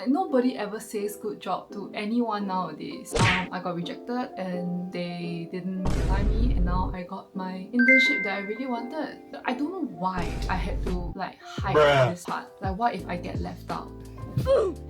Like nobody ever says good job to anyone nowadays. I got rejected and they didn't reply me, and now I got my internship that I really wanted. I don't know why I had to like hide this part. Like what if I get left out?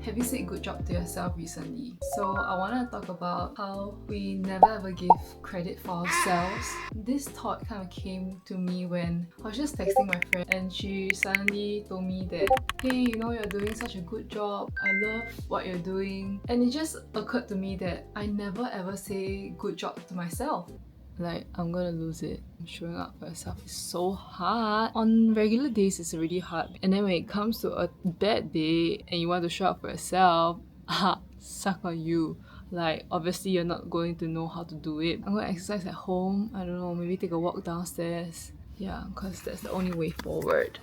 Have you said good job to yourself recently? So I want to talk about how we never ever give credit for ourselves. This thought kind of came to me when I was just texting my friend and she suddenly told me that, hey, you know, you're doing such a good job. I love what you're doing. And it just occurred to me that I never ever say good job to myself. Like, I'm gonna lose it. Showing up for yourself is so hard. On regular days, it's already hard. And then when it comes to a bad day and you want to show up for yourself, suck on you. Like, obviously, you're not going to know how to do it. I'm gonna exercise at home. I don't know, maybe take a walk downstairs. Yeah, because that's the only way forward.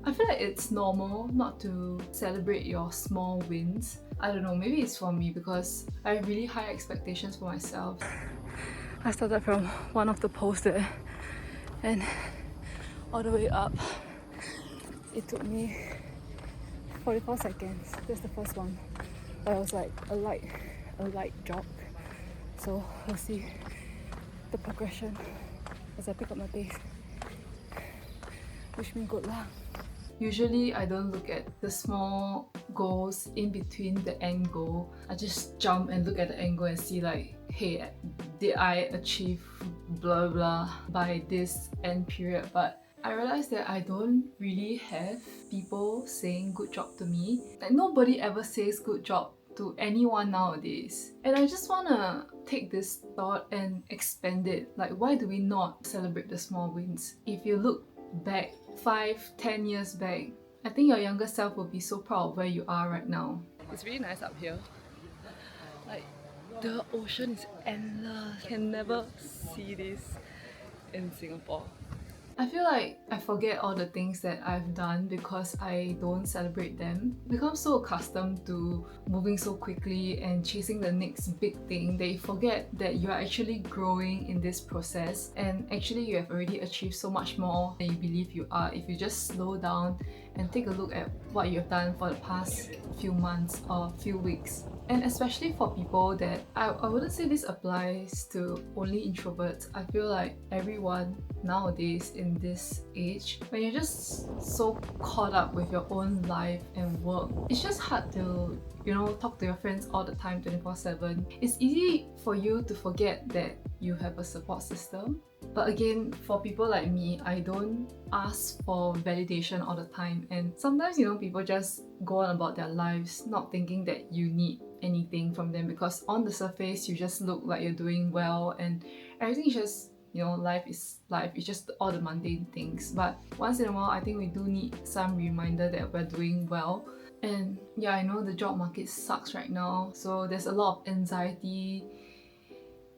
I feel like it's normal not to celebrate your small wins. I don't know, maybe it's for me because I have really high expectations for myself. I started from one of the posts there and all the way up. It took me 44 seconds. That's the first one. But it was like a light jog. So we'll see the progression as I pick up my pace. Wish me good luck. Usually I don't look at the small goals in between the end goal. I just jump and look at the end goal and see like, hey, did I achieve blah blah by this end period? But I realized that I don't really have people saying good job to me. Like nobody ever says good job to anyone nowadays. And I just wanna take this thought and expand it. Like, why do we not celebrate the small wins? If you look back 5-10 years back, I think your younger self will be so proud of where you are right now. It's really nice up here. Like, the ocean is endless. Can never see this in Singapore. I feel like I forget all the things that I've done because I don't celebrate them. Become so accustomed to moving so quickly and chasing the next big thing that you forget that you are actually growing in this process, and actually you have already achieved so much more than you believe you are if you just slow down and take a look at what you've done for the past few months or few weeks. And especially for people that I wouldn't say this applies to only introverts. I feel like everyone nowadays in this age, when you're just so caught up with your own life and work, it's just hard to, you know, talk to your friends all the time 24/7. It's easy for you to forget that you have a support system. But again, for people like me, I don't ask for validation all the time, and sometimes, you know, people just go on about their lives not thinking that you need anything from them, because on the surface you just look like you're doing well and everything is just, you know, life is life. It's just all the mundane things. But once in a while, I think we do need some reminder that we're doing well. And yeah, I know the job market sucks right now, so there's a lot of anxiety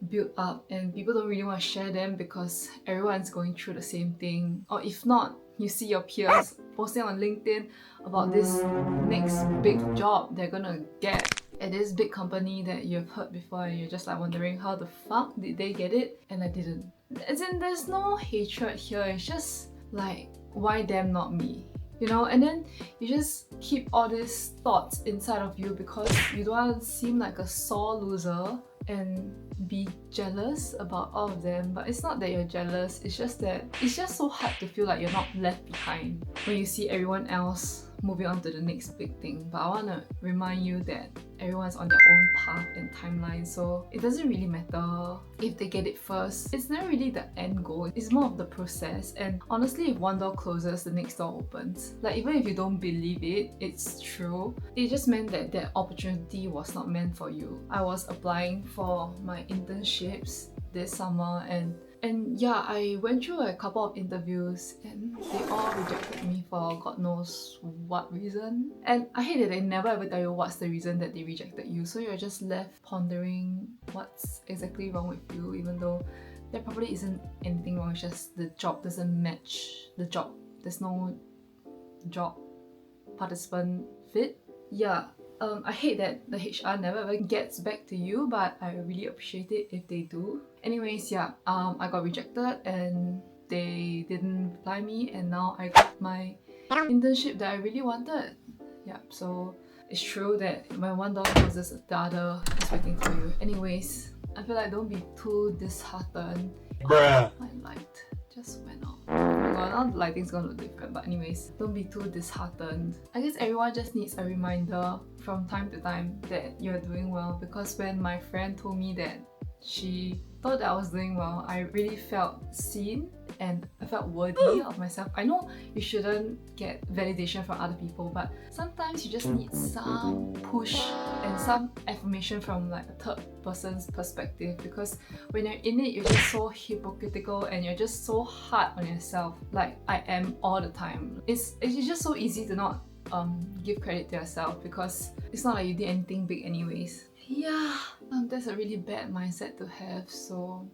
built up and people don't really want to share them because everyone's going through the same thing. Or if not, you see your peers posting on LinkedIn about this next big job they're gonna get at this big company that you've heard before, and you're just like wondering how the fuck did they get it and I didn't. As in, there's no hatred here, it's just like, why them, not me? You know, and then you just keep all these thoughts inside of you because you don't want to seem like a sore loser and be jealous about all of them. But it's not that you're jealous, it's just that it's just so hard to feel like you're not left behind when you see everyone else moving on to the next big thing. But I want to remind you that everyone's on their own path and timeline, so it doesn't really matter if they get it first. It's not really the end goal, it's more of the process. And honestly, if one door closes, the next door opens. Like, even if you don't believe it, it's true. It just meant that that opportunity was not meant for you. I was applying for my internships this summer, and yeah, I went through a couple of interviews and they all rejected me for God knows what reason. And I hate that they never ever tell you what's the reason that they rejected you, so you're just left pondering what's exactly wrong with you, even though there probably isn't anything wrong, it's just the job doesn't match the job. There's no job participant fit. Yeah, I hate that the HR never ever gets back to you, but I really appreciate it if they do. Anyways, yeah, I got rejected and they didn't reply me, and now I got my internship that I really wanted. Yeah, so it's true that when one door closes, the other is waiting for you. Anyways, I feel like don't be too disheartened. Bruh. My light just went off. Oh my god, now the lighting's gonna look different, but anyways, don't be too disheartened. I guess everyone just needs a reminder from time to time that you're doing well, because when my friend told me that she thought that I was doing well, I really felt seen and I felt worthy of myself. I know you shouldn't get validation from other people, but sometimes you just need some push and some affirmation from like a third person's perspective, because when you're in it, you're just so hypocritical and you're just so hard on yourself, like I am all the time. It's just so easy to not give credit to yourself, because it's not like you did anything big anyways. Yeah, that's a really bad mindset to have, so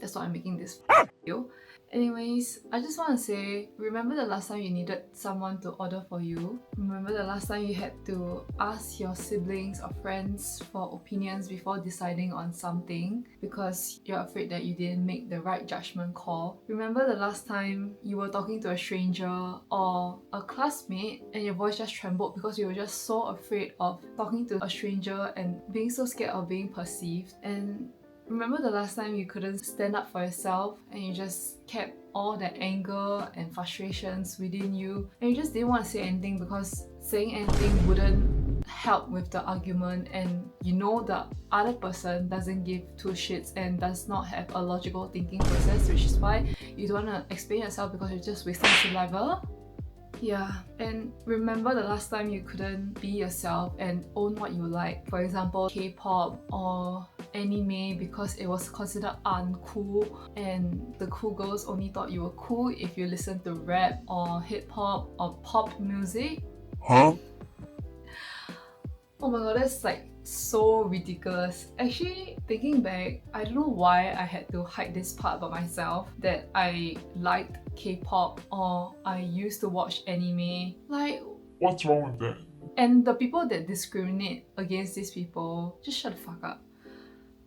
that's why I'm making this video. Anyways, I just want to say, remember the last time you needed someone to order for you? Remember the last time you had to ask your siblings or friends for opinions before deciding on something because you're afraid that you didn't make the right judgment call? Remember the last time you were talking to a stranger or a classmate and your voice just trembled because you were just so afraid of talking to a stranger and being so scared of being perceived? And remember the last time you couldn't stand up for yourself and you just kept all that anger and frustrations within you and you just didn't want to say anything because saying anything wouldn't help with the argument, and you know the other person doesn't give two shits and does not have a logical thinking process, which is why you don't want to explain yourself because you're just wasting saliva? Yeah, and remember the last time you couldn't be yourself and own what you like, for example K-pop or anime, because it was considered uncool and the cool girls only thought you were cool if you listened to rap or hip-hop or pop music? Huh? Oh my god, that's like so ridiculous. Actually, thinking back, I don't know why I had to hide this part about myself, that I liked K-pop or I used to watch anime. Like, What's wrong with that? and the people that discriminate against these people, just shut the fuck up.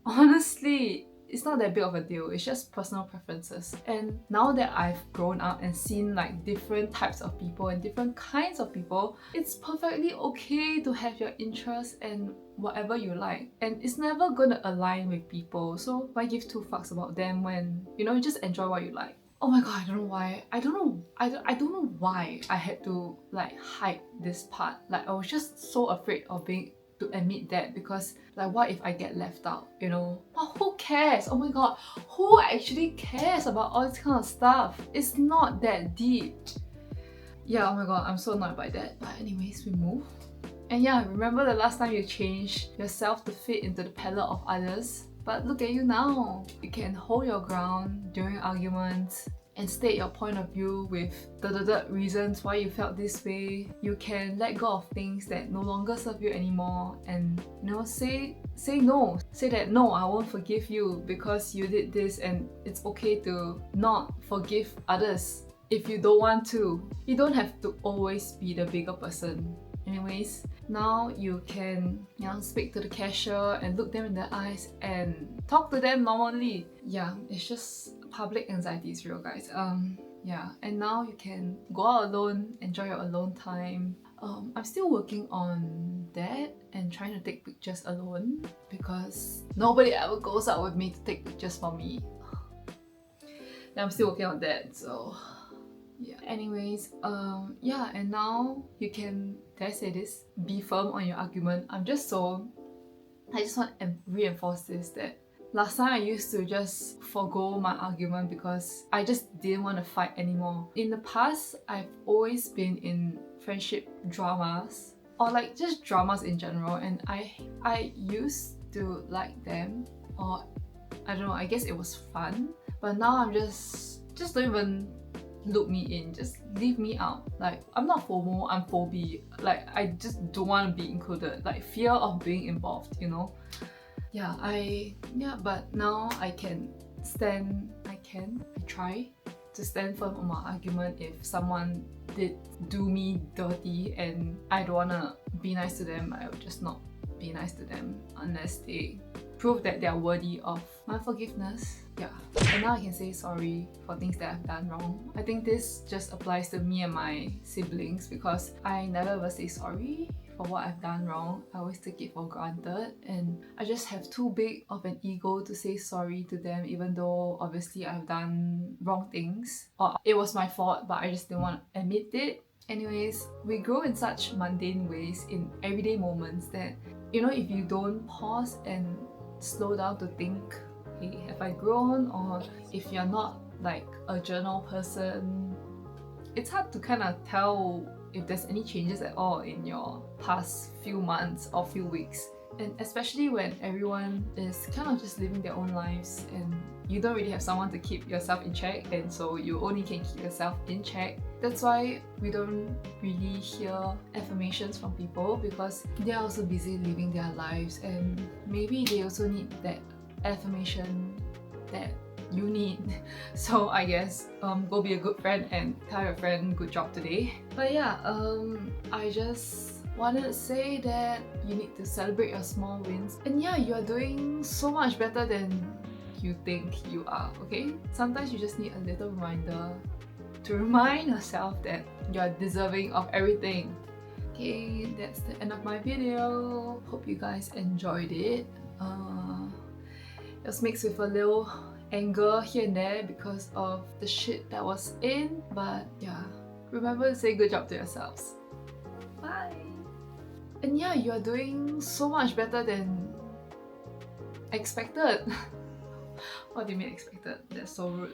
Honestly, it's not that big of a deal, it's just personal preferences. And now that I've grown up and seen like different types of people and different kinds of people, it's perfectly okay to have your interests and whatever you like, and it's never gonna align with people, so why give two fucks about them when, you know, you just enjoy what you like. Oh my god, I don't know why. I don't know why I had to like hide this part. Like I was just so afraid of being to admit that, because like what if I get left out, you know? But who cares? Oh my god, who actually cares about all this kind of stuff? It's not that deep. Yeah, oh my god, I'm so annoyed by that. But anyways, we move. And yeah, remember the last time you changed yourself to fit into the palette of others? But look at you now. You can hold your ground during arguments and state your point of view with the reasons why you felt this way. You can let go of things that no longer serve you anymore and, you know, say no. Say that no, I won't forgive you because you did this, and it's okay to not forgive others if you don't want to. You don't have to always be the bigger person. Anyways, now you can, you know, speak to the cashier and look them in the eyes and talk to them normally. Yeah, it's just public anxiety is real, guys. Yeah, and now you can go out alone, enjoy your alone time. I'm still working on that and trying to take pictures alone because nobody ever goes out with me to take pictures for me. Yeah, I'm still working on that, so yeah. Anyways, yeah, and now you can, did I say this? Be firm on your argument. I just want to reinforce this, that last time I used to just forgo my argument because I just didn't want to fight anymore. In the past, I've always been in friendship dramas or like just dramas in general, and I used to like them, or I don't know, I guess it was fun. But now I'm just don't even loop me in, just leave me out. Like, I'm not FOMO, I'm phobia. Like, I just don't want to be included. Like, fear of being involved, you know? Yeah, but now I try to stand firm on my argument. If someone did do me dirty and I don't wanna be nice to them, I would just not be nice to them unless they prove that they are worthy of my forgiveness. Yeah, and now I can say sorry for things that I've done wrong. I think this just applies to me and my siblings because I never ever say sorry for what I've done wrong. I always take it for granted, and I just have too big of an ego to say sorry to them, even though obviously I've done wrong things or it was my fault, but I just didn't want to admit it. Anyways, we grow in such mundane ways in everyday moments that, you know, if you don't pause and slow down to think, hey, have I grown? Or if you're not like a journal person, it's hard to kind of tell if there's any changes at all in your past few months or few weeks. And especially when everyone is kind of just living their own lives and you don't really have someone to keep yourself in check, and so you only can keep yourself in check. That's why we don't really hear affirmations from people, because they're also busy living their lives and maybe they also need that affirmation that you need. So I guess go be a good friend and tell your friend good job today. But yeah, I just wanted to say that you need to celebrate your small wins, and yeah, you are doing so much better than you think you are. Okay, sometimes you just need a little reminder to remind yourself that you are deserving of everything. Okay, that's the end of my video. Hope you guys enjoyed it. It was mixed with a little anger here and there because of the shit that was in, but yeah, remember to say good job to yourselves. Bye. And yeah, you are doing so much better than expected. What do you mean expected? That's so rude.